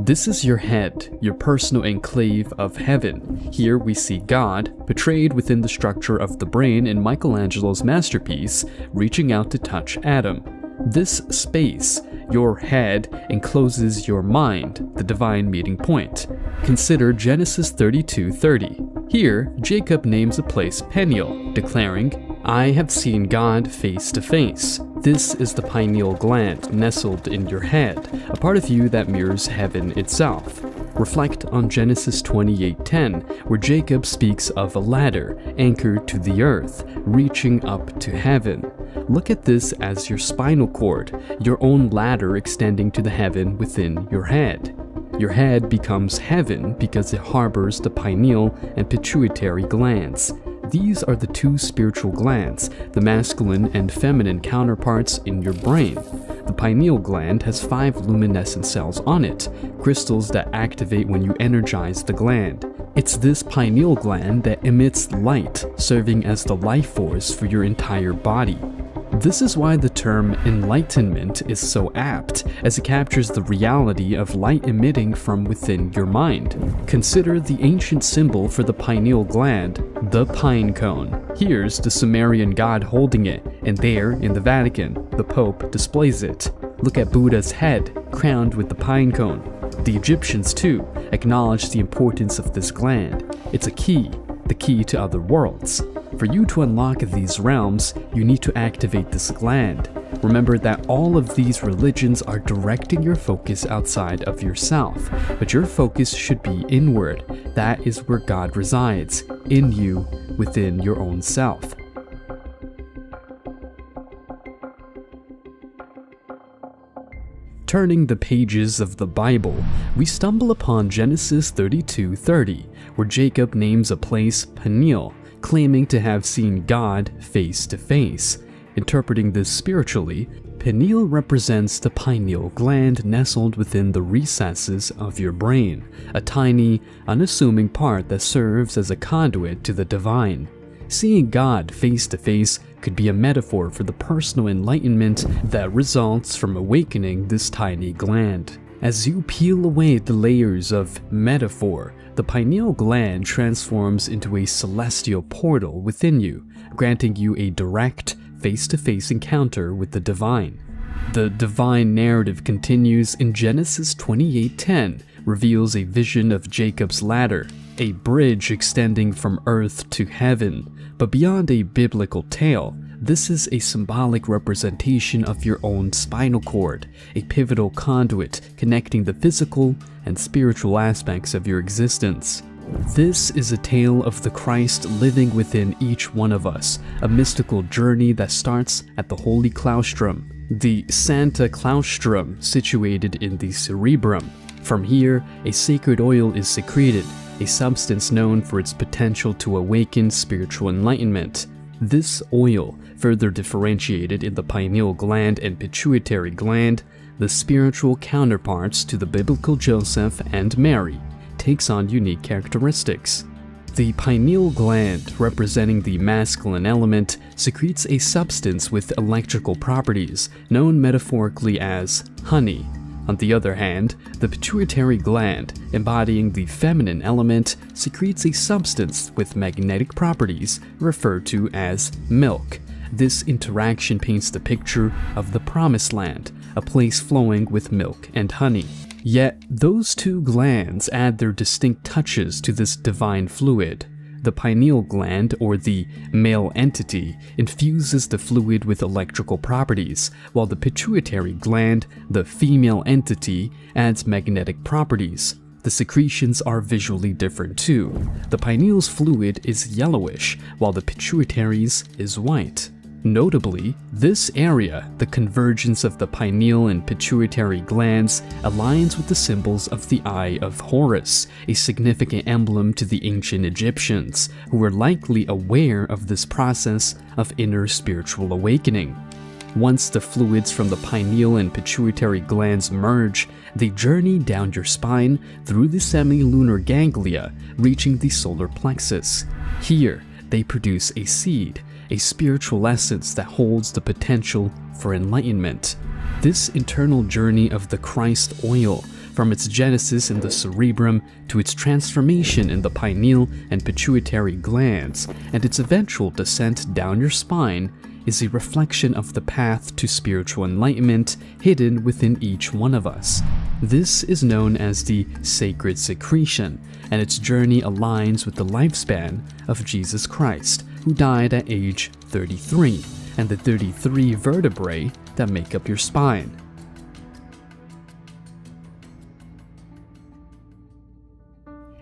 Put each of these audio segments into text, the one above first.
This is your head, your personal enclave of heaven. Here we see God, portrayed within the structure of the brain in Michelangelo's masterpiece, reaching out to touch Adam. This space, your head, encloses your mind, the divine meeting point. Consider Genesis 32:30. Here, Jacob names a place Pineal, declaring, "I have seen God face to face." This is the pineal gland nestled in your head, a part of you that mirrors heaven itself. Reflect on Genesis 28:10, where Jacob speaks of a ladder anchored to the earth, reaching up to heaven. Look at this as your spinal cord, your own ladder extending to the heaven within your head. Your head becomes heaven because it harbors the pineal and pituitary glands. These are the two spiritual glands, the masculine and feminine counterparts in your brain. The pineal gland has 5 luminescent cells on it, crystals that activate when you energize the gland. It's this pineal gland that emits light, serving as the life force for your entire body. This is why the term enlightenment is so apt, as it captures the reality of light emitting from within your mind. Consider the ancient symbol for the pineal gland, the pine cone. Here's the Sumerian god holding it, and there, in the Vatican, the Pope displays it. Look at Buddha's head, crowned with the pine cone. The Egyptians, too, acknowledge the importance of this gland. It's a key, the key to other worlds. For you to unlock these realms, you need to activate this gland. Remember that all of these religions are directing your focus outside of yourself, but your focus should be inward. That is where God resides, in you, within your own self. Turning the pages of the Bible, we stumble upon Genesis 32:30, where Jacob names a place Pineal, claiming to have seen God face to face. Interpreting this spiritually, pineal represents the pineal gland nestled within the recesses of your brain, a tiny, unassuming part that serves as a conduit to the divine. Seeing God face to face could be a metaphor for the personal enlightenment that results from awakening this tiny gland. As you peel away the layers of metaphor, the pineal gland transforms into a celestial portal within you, granting you a direct, face-to-face encounter with the divine. The divine narrative continues in Genesis 28:10, reveals a vision of Jacob's ladder, a bridge extending from earth to heaven. But beyond a biblical tale, this is a symbolic representation of your own spinal cord, a pivotal conduit connecting the physical and spiritual aspects of your existence. This is a tale of the Christ living within each one of us, a mystical journey that starts at the Holy Claustrum, the Santa Claustrum situated in the cerebrum. From here, a sacred oil is secreted, a substance known for its potential to awaken spiritual enlightenment. This oil, further differentiated in the pineal gland and pituitary gland, the spiritual counterparts to the biblical Joseph and Mary, takes on unique characteristics. The pineal gland, representing the masculine element, secretes a substance with electrical properties, known metaphorically as honey. On the other hand, the pituitary gland, embodying the feminine element, secretes a substance with magnetic properties referred to as milk. This interaction paints the picture of the promised land, a place flowing with milk and honey. Yet, those two glands add their distinct touches to this divine fluid. The pineal gland, or the male entity, infuses the fluid with electrical properties, while the pituitary gland, the female entity, adds magnetic properties. The secretions are visually different too. The pineal's fluid is yellowish, while the pituitary's is white. Notably, this area, the convergence of the pineal and pituitary glands, aligns with the symbols of the Eye of Horus, a significant emblem to the ancient Egyptians, who were likely aware of this process of inner spiritual awakening. Once the fluids from the pineal and pituitary glands merge, they journey down your spine through the semilunar ganglia, reaching the solar plexus. Here, they produce a seed, a spiritual essence that holds the potential for enlightenment. This internal journey of the Christ oil from its genesis in the cerebrum to its transformation in the pineal and pituitary glands, and its eventual descent down your spine, is a reflection of the path to spiritual enlightenment hidden within each one of us. This is known as the sacred secretion, and its journey aligns with the lifespan of Jesus Christ, who died at age 33, and the 33 vertebrae that make up your spine.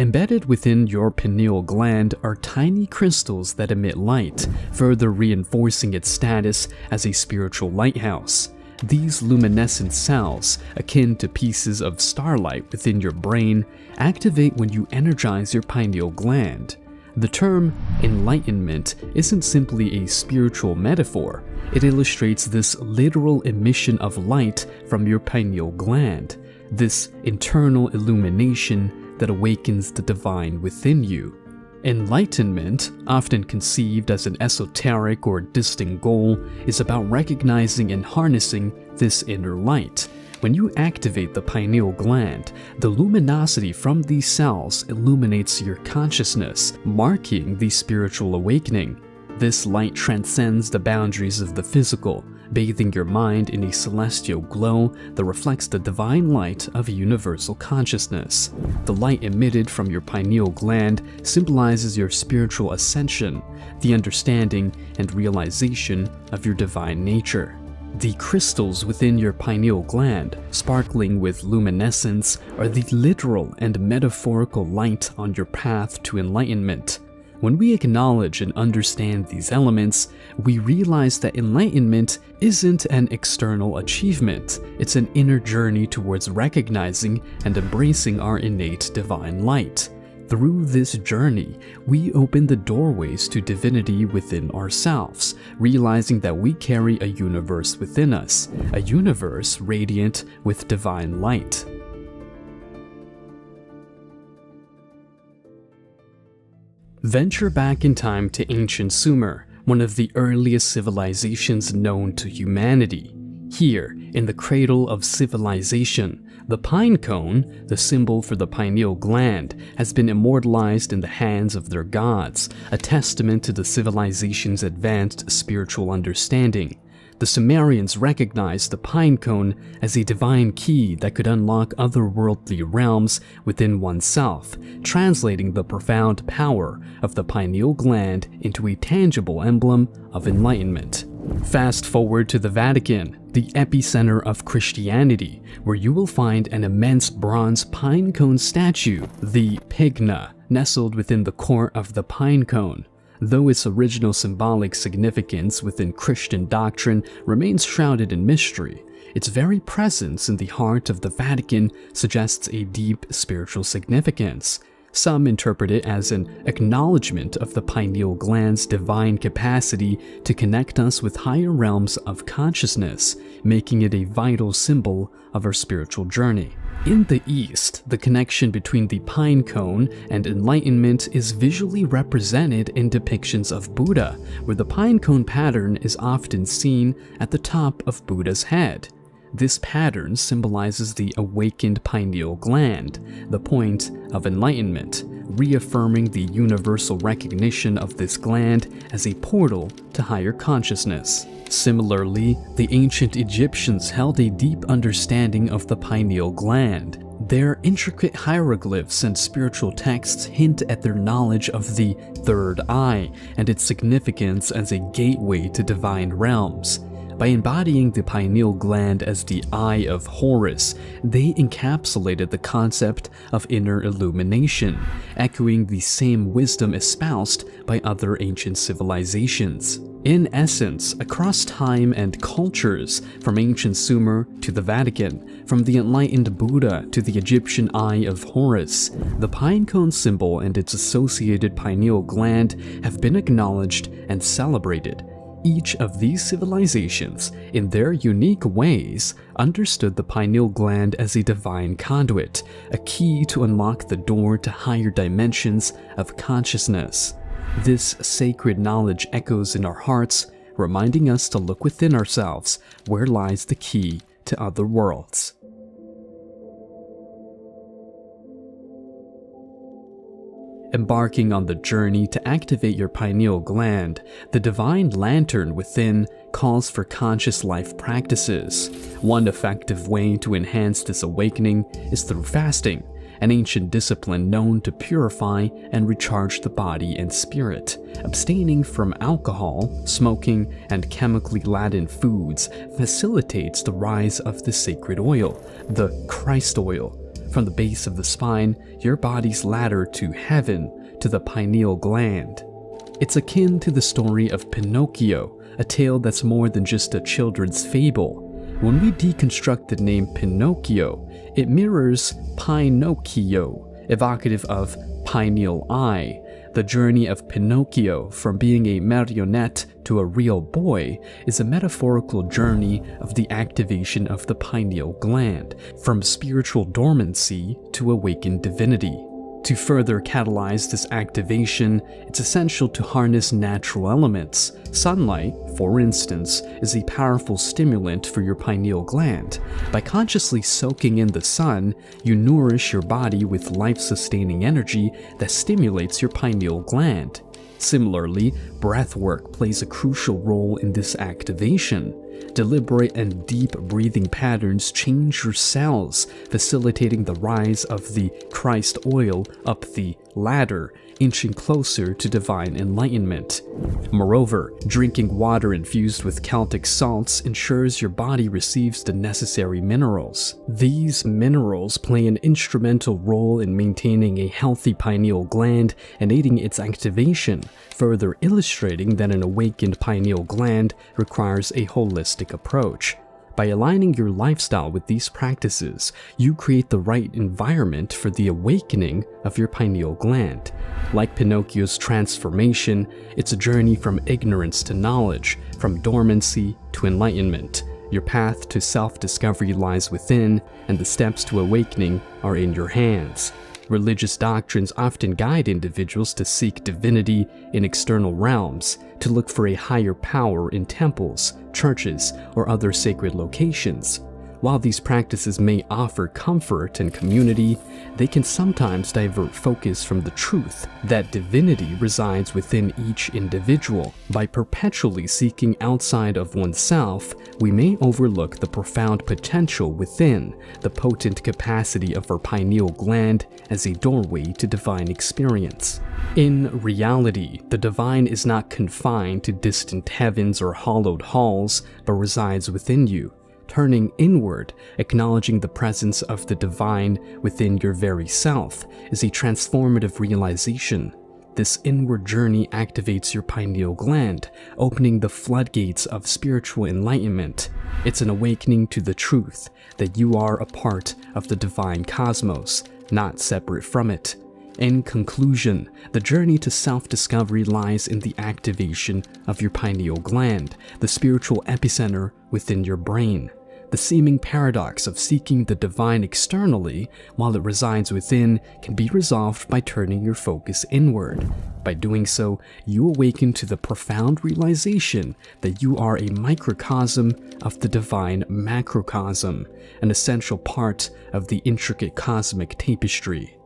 Embedded within your pineal gland are tiny crystals that emit light, further reinforcing its status as a spiritual lighthouse. These luminescent cells, akin to pieces of starlight within your brain, activate when you energize your pineal gland. The term enlightenment isn't simply a spiritual metaphor. It illustrates this literal emission of light from your pineal gland, this internal illumination that awakens the divine within you. Enlightenment, often conceived as an esoteric or distant goal, is about recognizing and harnessing this inner light. When you activate the pineal gland, the luminosity from these cells illuminates your consciousness, marking the spiritual awakening. This light transcends the boundaries of the physical, bathing your mind in a celestial glow that reflects the divine light of universal consciousness. The light emitted from your pineal gland symbolizes your spiritual ascension, the understanding and realization of your divine nature. The crystals within your pineal gland, sparkling with luminescence, are the literal and metaphorical light on your path to enlightenment. When we acknowledge and understand these elements, we realize that enlightenment isn't an external achievement, it's an inner journey towards recognizing and embracing our innate divine light. Through this journey, we open the doorways to divinity within ourselves, realizing that we carry a universe within us, a universe radiant with divine light. Venture back in time to ancient Sumer, one of the earliest civilizations known to humanity. Here, in the cradle of civilization, the pine cone, the symbol for the pineal gland, has been immortalized in the hands of their gods, a testament to the civilization's advanced spiritual understanding. The Sumerians recognized the pine cone as a divine key that could unlock otherworldly realms within oneself, translating the profound power of the pineal gland into a tangible emblem of enlightenment. Fast forward to the Vatican, the epicenter of Christianity, where you will find an immense bronze pine cone statue, the Pigna, nestled within the core of the pine cone. Though its original symbolic significance within Christian doctrine remains shrouded in mystery, its very presence in the heart of the Vatican suggests a deep spiritual significance. Some interpret it as an acknowledgement of the pineal gland's divine capacity to connect us with higher realms of consciousness, making it a vital symbol of our spiritual journey. In the East, the connection between the pine cone and enlightenment is visually represented in depictions of Buddha, where the pine cone pattern is often seen at the top of Buddha's head. This pattern symbolizes the awakened pineal gland, the point of enlightenment, reaffirming the universal recognition of this gland as a portal to higher consciousness. Similarly, the ancient Egyptians held a deep understanding of the pineal gland. Their intricate hieroglyphs and spiritual texts hint at their knowledge of the third eye and its significance as a gateway to divine realms. By embodying the pineal gland as the Eye of Horus, they encapsulated the concept of inner illumination, echoing the same wisdom espoused by other ancient civilizations. In essence, across time and cultures, from ancient Sumer to the Vatican, from the enlightened Buddha to the Egyptian Eye of Horus, the pine cone symbol and its associated pineal gland have been acknowledged and celebrated. Each of these civilizations, in their unique ways, understood the pineal gland as a divine conduit, a key to unlock the door to higher dimensions of consciousness. This sacred knowledge echoes in our hearts, reminding us to look within ourselves, where lies the key to other worlds. Embarking on the journey to activate your pineal gland, the divine lantern within calls for conscious life practices. One effective way to enhance this awakening is through fasting, an ancient discipline known to purify and recharge the body and spirit. Abstaining from alcohol, smoking, and chemically laden foods facilitates the rise of the sacred oil, the Christ oil. From the base of the spine, your body's ladder to heaven, to the pineal gland. It's akin to the story of Pinocchio, a tale that's more than just a children's fable. When we deconstruct the name Pinocchio, it mirrors Pinocchio, evocative of pineal eye. The journey of Pinocchio from being a marionette to a real boy is a metaphorical journey of the activation of the pineal gland, from spiritual dormancy to awakened divinity. To further catalyze this activation, it's essential to harness natural elements. Sunlight, for instance, is a powerful stimulant for your pineal gland. By consciously soaking in the sun, you nourish your body with life-sustaining energy that stimulates your pineal gland. Similarly, breath work plays a crucial role in this activation. Deliberate and deep breathing patterns change your cells, facilitating the rise of the Christ oil up the ladder, inching closer to divine enlightenment. Moreover, drinking water infused with Celtic salts ensures your body receives the necessary minerals. These minerals play an instrumental role in maintaining a healthy pineal gland and aiding its activation, further illustrating that an awakened pineal gland requires a holistic approach. By aligning your lifestyle with these practices, you create the right environment for the awakening of your pineal gland. Like Pinocchio's transformation, it's a journey from ignorance to knowledge, from dormancy to enlightenment. Your path to self-discovery lies within, and the steps to awakening are in your hands. Religious doctrines often guide individuals to seek divinity in external realms, to look for a higher power in temples, churches, or other sacred locations. While these practices may offer comfort and community, they can sometimes divert focus from the truth that divinity resides within each individual. By perpetually seeking outside of oneself, we may overlook the profound potential within, the potent capacity of our pineal gland as a doorway to divine experience. In reality, the divine is not confined to distant heavens or hallowed halls, but resides within you. Turning inward, acknowledging the presence of the divine within your very self, is a transformative realization. This inward journey activates your pineal gland, opening the floodgates of spiritual enlightenment. It's an awakening to the truth that you are a part of the divine cosmos, not separate from it. In conclusion, the journey to self-discovery lies in the activation of your pineal gland, the spiritual epicenter within your brain. The seeming paradox of seeking the divine externally while it resides within can be resolved by turning your focus inward. By doing so, you awaken to the profound realization that you are a microcosm of the divine macrocosm, an essential part of the intricate cosmic tapestry.